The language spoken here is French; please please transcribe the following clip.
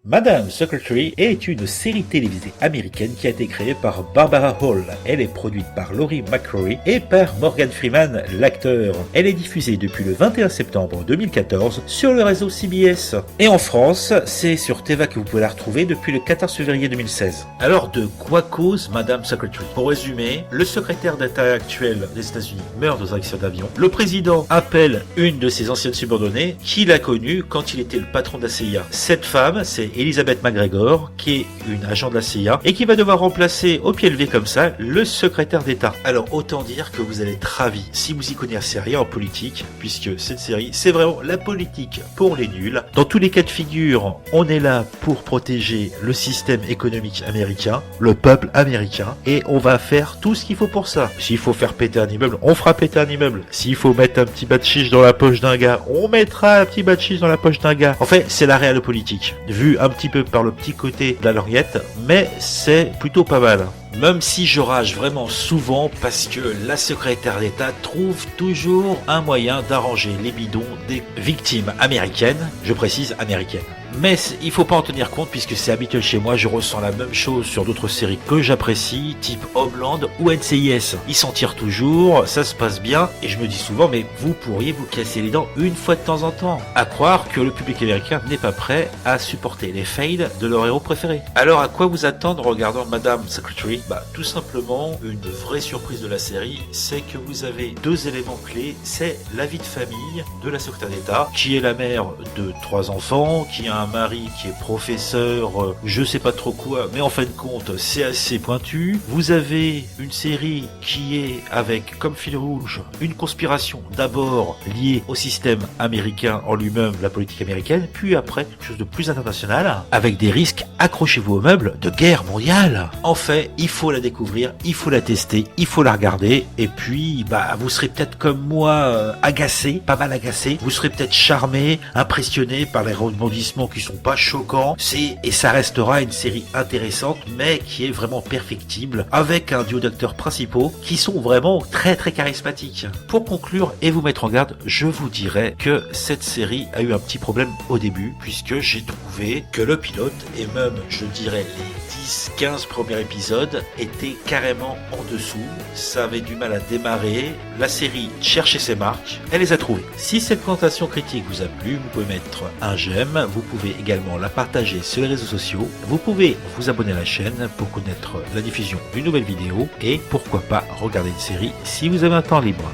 Madame Secretary est une série télévisée américaine qui a été créée par Barbara Hall. Elle est produite par Laurie McCrory et par Morgan Freeman, l'acteur. Elle est diffusée depuis le 21 septembre 2014 sur le réseau CBS. Et en France, c'est sur Teva que vous pouvez la retrouver depuis le 14 février 2016. Alors de quoi cause Madame Secretary? Pour résumer, le secrétaire d'État actuel des États-Unis meurt dans un accident d'avion. Le président appelle une de ses anciennes subordonnées qu'il a connue quand il était le patron de la CIA. Cette femme, c'est Elizabeth McGregor, qui est une agent de la CIA et qui va devoir remplacer au pied levé comme ça le secrétaire d'État. Alors autant dire que vous allez être ravis si vous y connaissez rien en politique, puisque cette série c'est vraiment la politique pour les nuls. Dans tous les cas de figure, on est là pour protéger le système économique américain, le peuple américain, et on va faire tout ce qu'il faut pour ça. S'il faut faire péter un immeuble, on fera péter un immeuble. S'il faut mettre un petit bas de chiche dans la poche d'un gars, on mettra un petit bas de chiche dans la poche d'un gars. En fait, c'est la réelle politique, vu un petit peu par le petit côté de la lorgnette, mais c'est plutôt pas mal. Même si je rage vraiment souvent parce que la secrétaire d'État trouve toujours un moyen d'arranger les bidons des victimes américaines, je précise américaines. Mais il faut pas en tenir compte puisque c'est habituel chez moi, je ressens la même chose sur d'autres séries que j'apprécie, type Homeland ou NCIS. Ils s'en tirent toujours, ça se passe bien, et je me dis souvent, mais vous pourriez vous casser les dents une fois de temps en temps. À croire que le public américain n'est pas prêt à supporter les fails de leur héros préféré. Alors à quoi vous attendre en regardant Madame Secretary? Tout simplement, une vraie surprise de la série, c'est que vous avez deux éléments clés, c'est la vie de famille de la secrétaire d'État, qui est la mère de 3 enfants, qui a un mari qui est professeur, je sais pas trop quoi, mais en fin de compte, c'est assez pointu. Vous avez une série qui est avec, comme fil rouge, une conspiration d'abord liée au système américain en lui-même, la politique américaine, puis après, quelque chose de plus international, avec des risques, accrochez-vous aux meubles, de guerre mondiale. En fait, il faut la découvrir, il faut la tester, il faut la regarder, et puis, vous serez peut-être comme moi, agacé, pas mal agacé, vous serez peut-être charmé, impressionné par les rebondissements qui sont pas choquants, et ça restera une série intéressante, mais qui est vraiment perfectible, avec un duo d'acteurs principaux qui sont vraiment très très charismatiques. Pour conclure et vous mettre en garde, je vous dirais que cette série a eu un petit problème au début, puisque j'ai trouvé que le pilote, et même je dirais les 10-15 premiers épisodes, étaient carrément en dessous, ça avait du mal à démarrer, la série cherchait ses marques, elle les a trouvées. Si cette présentation critique vous a plu, vous pouvez mettre un j'aime, vous pouvez également la partager sur les réseaux sociaux, vous pouvez vous abonner à la chaîne pour connaître la diffusion d'une nouvelle vidéo, et pourquoi pas regarder une série si vous avez un temps libre.